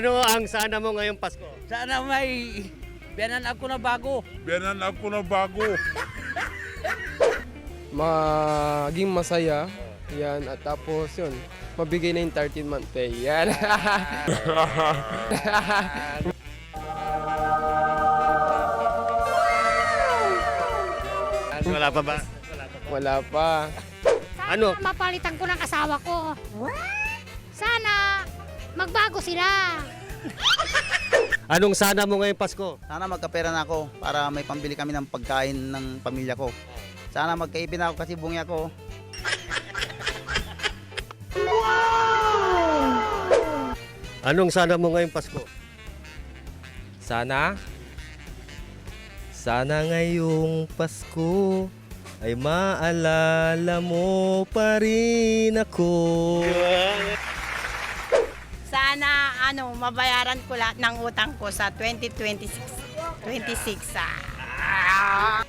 Ano ang sana mo ngayong Pasko? Sana may biyanan ako na bago. Biyanan ako na bago. Maging masaya. Yan. At tapos yun, mabigay na yung 13th month pay. Yan. Wala pa ba? Wala pa. Ano? Mapalitan ko ng asawa ko. Sana magbago sila. Anong sana mo ngayong Pasko? Sana magkapera na ako para may pambili kami ng pagkain ng pamilya ko. Sana magkaipin ako kasi bungi ako. Anong sana mo ngayong Pasko? Sana ngayong Pasko ay maalala mo pa rin ako. Sana mabayaran ko lahat ng utang ko sa 2026. 26 ah.